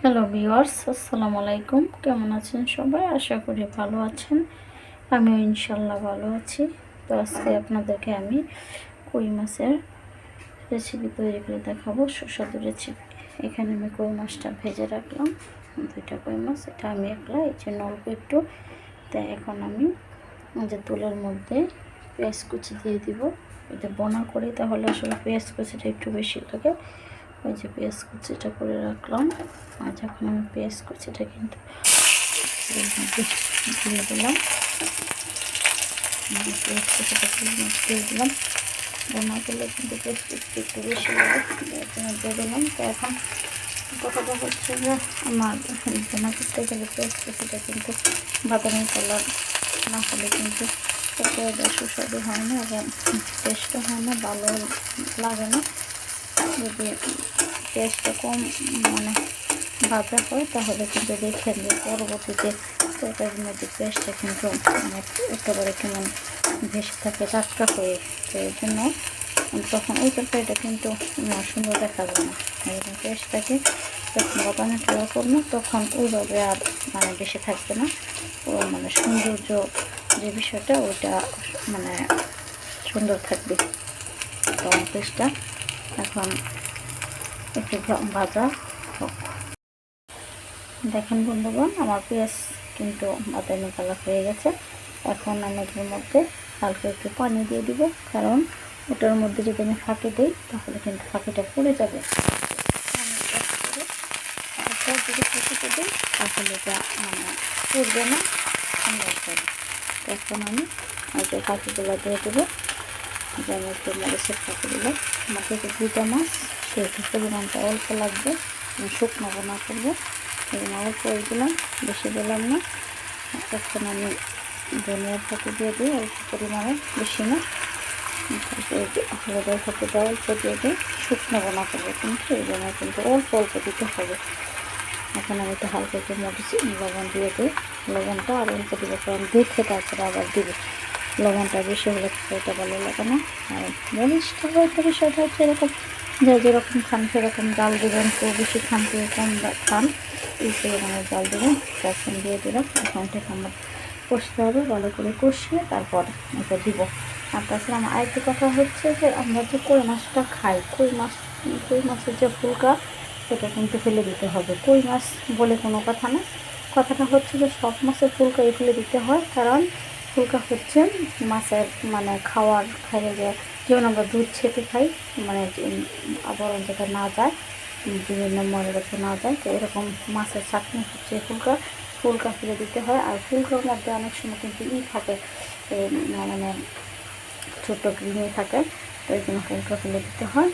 Hello viewers, আসসালামু আলাইকুম। কেমন আছেন সবাই? আশা করি ভালো আছেন। আমিও ইনশাল্লাহ ভালো আছি। তো আজকে আপনাদেরকে আমি কই মাছের রেসিপি তৈরি করে দেখাবো, সুস্বাদু রেসিপি। এখানে আমি কই মাছটা ভেজে রাখলাম, দুইটা কই মাছ। এটা আমি একলা, এই জন্য অল্প একটু। তাই এখন আমি যে তুলের মধ্যে পেঁয়াজ কুচি দিয়ে দিব। এটা বোনা করি, তাহলে আসলে পেঁয়াজ কুচিটা একটু বেশি লাগে। ওই যে পেঁয়াজ কুচিটা করে রাখলাম। আর যখন আমি পেঁয়াজ কুচিটা কিন্তু দিয়ে দিলাম, পেঁয়াজ কুচিটা দিয়ে দিলাম। বোনা করলে কিন্তু পেঁয়াজ কুচিটা একটু বেশি লাগে, দিয়ে দিলাম। তো এখন কথাটা হচ্ছে যে আমার বোনা করতে গেলে পেঁয়াজ কুচিটা কিন্তু বাদামি কালার না হলে কিন্তু সুস্বাদু হয় না এবং টেস্টও হয় না, ভালো লাগে না। যদি পেঁয়াজটা কম ভাজা হয় তাহলে কিন্তু দেখেন যে পরবর্তীতে তরকারির মধ্যে পেঁয়াজটা কিন্তু একেবারে কেমন ভেসে থাকে, টাটকা হয়ে। তো এই জন্য তখন ওই তরকারিটা কিন্তু সুন্দর দেখা যায় না। এবং পেঁয়াজটাকে যখন বাদামি কালার করবো তখন ওইভাবে আর বেশি থাকবে না। ও সৌন্দর্য যে বিষয়টা ওইটা সুন্দর থাকবে। তো পেঁয়াজটা এখন একটু ভাজা হোক। দেখেন বন্ধুগণ, আমার পেঁয়াজ কিন্তু বাদামি কালার হয়ে গেছে। এখন আমি এটার মধ্যে হালকা একটু পানি দিয়ে দিব, কারণ ওটার মধ্যে যদি আমি ফাঁকি দিই তাহলে কিন্তু ফাঁকিটা পড়ে যাবে। যদি ফাঁকিটা দিই তাহলে এটা পড়বে না, সুন্দর হবে। এখন আমি ওই ফাঁকিগুলো দিয়ে দেবো। যেমন একটু মরিচের ফাঁকি দিলে আমাকে দুটো মাছ, সেহেতু পরিমাণটা অল্প লাগবে। শুকনো বোনা করবো, অল্প দিলাম, বেশি দিলাম না। এখন আমি ধনিয়ার ফাঁকি দিয়ে দিই অল্প পরিমাণে, বেশি না। হলুদের ফাঁকিটা অল্প দিয়ে দিই। শুকনো বোনা করবো কিন্তু এই জন্য কিন্তু অল্প অল্প দিতে হবে। এখন আমি একটু হালকা একটু মরিচ লবণ দিয়ে দিই। লবণটা আর অল্প দেবো, কারণ দেখে তারপরে আবার দিব। লবণটা বেশি হলে এটা ভালো লাগে না। আর মরিচটা হয়তো বিষয়টা হচ্ছে এরকম, যে যেরকম খান সেরকম জাল দেবেন। কেউ বেশি খান, কেউ কম খান, এই পরিমাণে জাল দেবেন। তখন দিয়ে দিলাম। এখন থেকে আমার কষতে হবে, ভালো করে কষিয়ে তারপর এটা দিব। আর তাছাড়া আমার আরেকটি কথা হচ্ছে যে আমরা যে কই মাছটা খাই, কই মাছের যে ফুলকা, সেটা কিন্তু ফেলে দিতে হবে। কই মাছ বলে কোনো কথা না, কথাটা হচ্ছে যে সব মাছের ফুলকাই ফেলে দিতে হয়। কারণ ফুলকা হচ্ছে মাছের খাওয়ার খাইলে যে, যেমন আমরা দুধ ছেঁকে খাই, আবরণ যাতে না যায়, বিভিন্ন ময়লা যাতে না যায়, তো এরকম মাছের চাটনি হচ্ছে ফুলকা। ফুলকা ফেলে দিতে হয়। আর ফুলকার মধ্যে অনেক সময় কিন্তু থাকে, মানে ছোটো কৃমি থাকে, তো এই জন্য ফুলকা ফেলে দিতে হয়।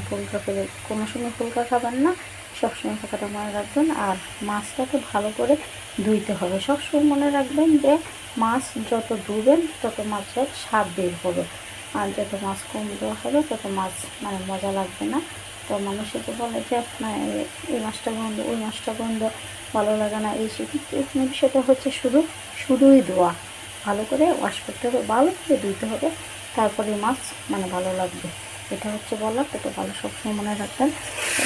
ফুলকা ফেলে কোনো সময় ফুলকা খাবেন না, সবসময় কথাটা মনে রাখবেন। আর মাছটাকে ভালো করে ধুইতে হবে। সবসময় মনে রাখবেন যে মাছ যত ধুবেন তত মাছের স্বাদ বের হবে, আর যত মাছ কম দেওয়া হবে তত মাছ মজা লাগবে না। তো মানুষে তো বলে যে এই মাছটা গন্ধ, ওই মাছটা গন্ধ, ভালো লাগে না, এই সে। কিন্তু এখানে বিষয়টা হচ্ছে শুধুই ধোয়া, ভালো করে ওয়াশ করতে হবে, ভালো করে ধুইতে হবে, তারপরে মাছ ভালো লাগবে। এটা হচ্ছে বলার, এটা ভালো সবসময় মনে রাখবেন।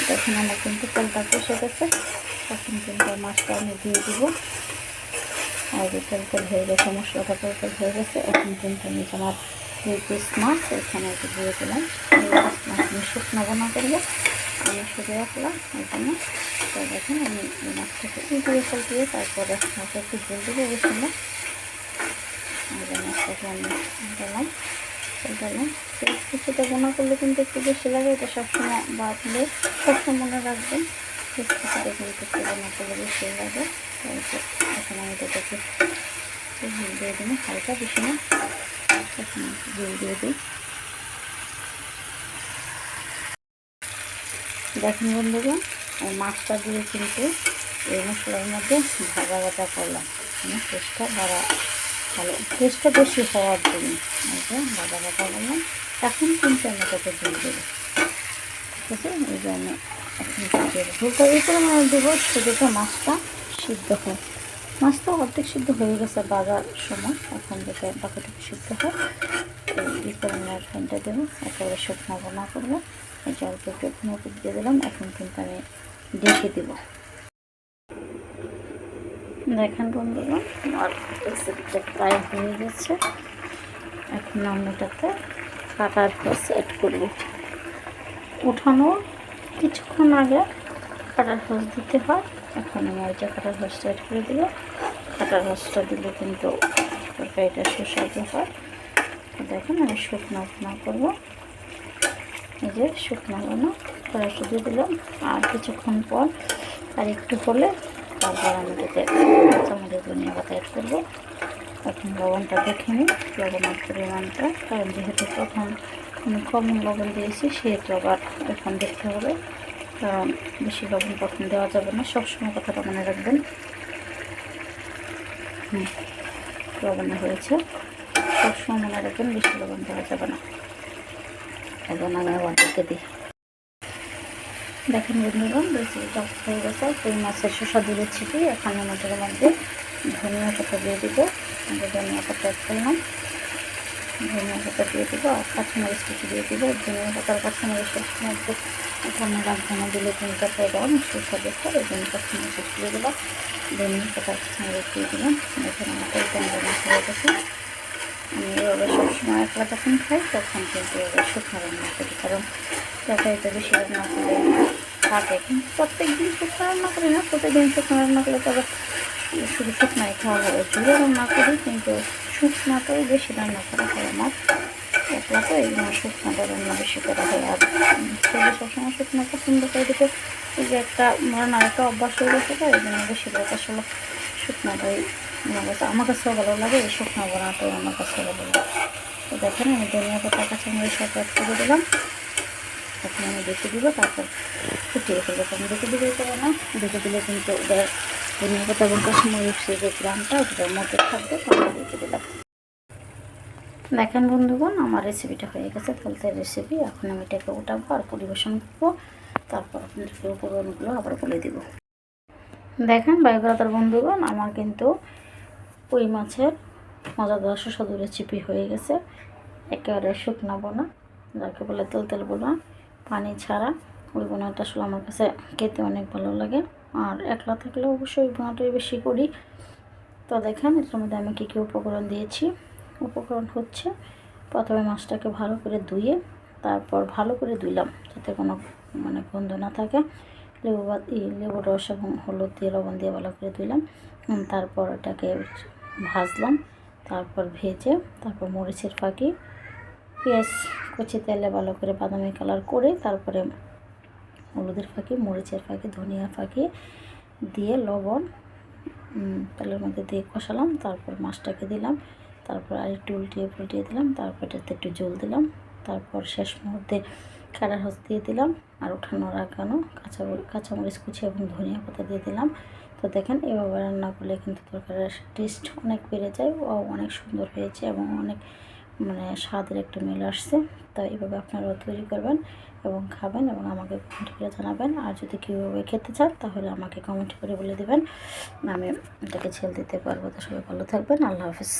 দেখুন আমার কিন্তু তেলটা কষে গেছে। এখন কিন্তু মাছটা আমি দিয়ে দিব। আর যে তেল হয়ে গেছে, মশলাটা তেল হয়ে গেছে। এখন কিন্তু আমি আমার 2 পিস মাছ এখানে একটু দিয়ে দিলাম। 2 পিস মাছ আমি শুকনো বোনা করবো, আমি শুধু রাখলাম এখানে। তো দেখুন আমি এই মাছটাকে উল্টিয়ে তারপরে মাছটা একটু ঝোল দেবো বেশি না। মাছটাকে আমি দিলাম। পেঁয়াজ কুচিটা বোনা করলে কিন্তু একটু বেশি লাগে, এটা সবসময় বাঁধলে সবসময় মনে রাখবেন। পেঁয়াজ কুচিটা কিন্তু একটু বোনা করলে বেশি লাগে। এখন আমি এটাকে ঝোল দিয়ে দিই, হালকা, বেশি না। এখন ঝোল দিয়ে দিই। দেখুন বন্ধুগণ, এই মাছটা দিয়ে কিন্তু এই মশলার মধ্যে ভাজা করলাম, টেস্টটা ভালো, টেস্টটা বেশি হওয়ার জন্য ভাজা করলাম। এখন কিন্তু আমি এটাকে ঝোল দেবো, ঠিক আছে? এই যে আমি এখন ঝোলটা এই পরিমাণে দেবো সেটাতে মাছটা সিদ্ধ হয়। মাছটা অর্ধেক সিদ্ধ হয়ে গেছে ভাজার সময়, এখন যেটা বাকিটুকু সিদ্ধ হয় এই পরিমাণে ফ্যানটা দেবো। একেবারে শুকনো বোনা করবো। এই যে অল্প একটু দিয়ে দিলাম। এখন কিন্তু আমি ঢেকে দেবো। দেখেন বন্ধুগণ, আমার রেসিপিটা প্রায় হয়ে গেছে। এখন আমি এটাতে কাটার রস অ্যাড করব। উঠানোর কিছুক্ষণ আগে কাটার রস দিতে হয়। এখন আমি ওইটা কাটার রসটা অ্যাড করে দিল। কাটার রসটা দিলে কিন্তু তরকারিটা সুস্বাদু হয়। দেখেন আমি শুকনো ভুনা করবো। এই যে শুকনো ভুনা কড়াইতে দিয়ে দিলাম। আর কিছুক্ষণ পর আর একটু হলে তারপর আমি এটাতে কাঁচামরিচ ধনিয়া পাতা অ্যাড করবো। এখন লবণটা দেখে নিই, লবণের পরিমাণটা, কারণ যেহেতু প্রথম আমি কম লবণ দিয়েছি সেহেতু আবার এখন দেখতে হবে, কারণ বেশি লবণ তখন দেওয়া যাবে না। সবসময় কথাটা মনে রাখবেন। লবণে হয়েছে, সবসময় মনে রাখবেন বেশি লবণ দেওয়া যাবে না। এখন আমি আবার দেখে দিই। দেখেন বন্ধুগণ, রেসিপিটা হয়ে গেছে। কই মাছের সুস্বাদু রেসিপি। এখন আমি এটার মধ্যে ধনিয়া পাতা দিয়ে দিব। ধনিয়া পাতা অ্যাড করলাম। ধনিয়া পাতা দিয়ে দিব আর কাঁচামরিচ কিছু দিয়ে দিব। ধনিয়া পাতার কাঁচামরিচের মধ্যে এখানে রাঁধুনা দিলে কিন্তু তরকারিটা অনেক সুস্বাদু হয়। এই জন্য কাঁচামরিচ দিয়ে দিলাম। ধনিয়া পাতার কাঁচামরিচ দিয়ে দিলাম। এখানে আমার তরকারি রান্না হয়ে গেছে। আমি এভাবে সবসময় একলা যখন খাই তখন কিন্তু এবার শুকনো রান্না করি, কারণ তরকারিটা বেশি রান্না করলে থাকে। কিন্তু প্রত্যেক দিন শুকনো রান্না করি না। প্রত্যেকদিন শুকনো রান্না করলে তবে শুধু শুকনাই খাওয়া হবে। ঝুড়ে রান্না করি কিন্তু শুকনাটাই বেশি রান্না করা হয় আমার। একলা তো এই জন্য শুকনাটা রান্না বেশি করা হয়। আর ছেলে সবসময় শুকনো পছন্দ করে দিতে এই যে একটা রান্নার একটা অভ্যাস হয়ে গেছে, তো এই জন্য বেশিরভাগ আসলে শুকনাটাই আমার কাছেও ভালো লাগে। এই শুকনো বানাটাই আমার কাছে ভালো লাগে। তো দেখেন আমি ধনিয়া পাতা কাঁচামরিচ সাথে অ্যাড করে দিলাম। এখন আমি দেখে দিব, তারপর ফুটিয়ে ফেলবো। আমি দেখে দিলেই করে না, দেখে দিলে কিন্তু ওদের ধনিয়া পাতা এবং কাঁচামরিচের যে গ্রামটা ওটার মধ্যে থাকবে। তারপর দেখে দিলাম। দেখেন বন্ধুগণ, আমার রেসিপিটা হয়ে গেছে, তলতের রেসিপি। এখন আমি এটাকে উঠাবো আর পরিবেশন করবো। তারপর আপনাদেরকে উপকরণগুলো আবার বলে দিব। দেখেন ভাই ব্রাদার বন্ধুগণ, আমার কিন্তু কই মাছের মজাদার সুস্বাদু রেসিপি হয়ে গেছে। একেবারে শুকনো বোনা, যাকে বলে তেল তেল বোনা, পানি ছাড়া। ওই বোনাটা আসলে আমার কাছে খেতে অনেক ভালো লাগে। আর একলা থাকলে অবশ্যই ওই বোনাটাই বেশি করি। তো দেখেন এটার মধ্যে আমি কী কী উপকরণ দিয়েছি। উপকরণ হচ্ছে, প্রথমে মাছটাকে ভালো করে ধুয়ে তারপর ভালো করে ধুইলাম যাতে কোনো গন্ধ না থাকে। লেবুর রস এবং হলুদ দিয়ে লবণ দিয়ে ভালো করে ধুইলাম। তারপর এটাকে ভাজলাম। তারপর ভেজে তারপর মরিচের ফাঁকি, পেঁয়াজ কুচি তেলে ভালো করে বাদামি কালার করে তারপরে হলুদের ফাঁকি, মরিচের ফাঁকি, ধনিয়া ফাঁকি দিয়ে লবণ তেলের মধ্যে দিয়ে কষালাম। তারপর মাছটাকে দিলাম। তারপর আর একটু উল্টিয়ে দিলাম। তারপর এটাতে একটু জল দিলাম। তারপর শেষ মুহূর্তে কাঁটার রস দিয়ে দিলাম। আর উঠানোর আগানো কাঁচামরিচ কুচি এবং ধনিয়া পাতা দিয়ে দিলাম। তো দেখেন এভাবে রান্না করলে কিন্তু তরকারির টেস্ট অনেক বেড়ে যায় ও অনেক সুন্দর হয়েছে এবং অনেক স্বাদের একটা মিল আসছে। তো এইভাবে আপনারাও তৈরি করবেন এবং খাবেন এবং আমাকে কমেন্ট করে জানাবেন। আর যদি কীভাবে খেতে চান তাহলে আমাকে কমেন্ট করে বলে দেবেন, আমি এটাকে ছেড়ে দিতে পারবো। তো সবাই ভালো থাকবেন। আল্লাহ হাফিজ।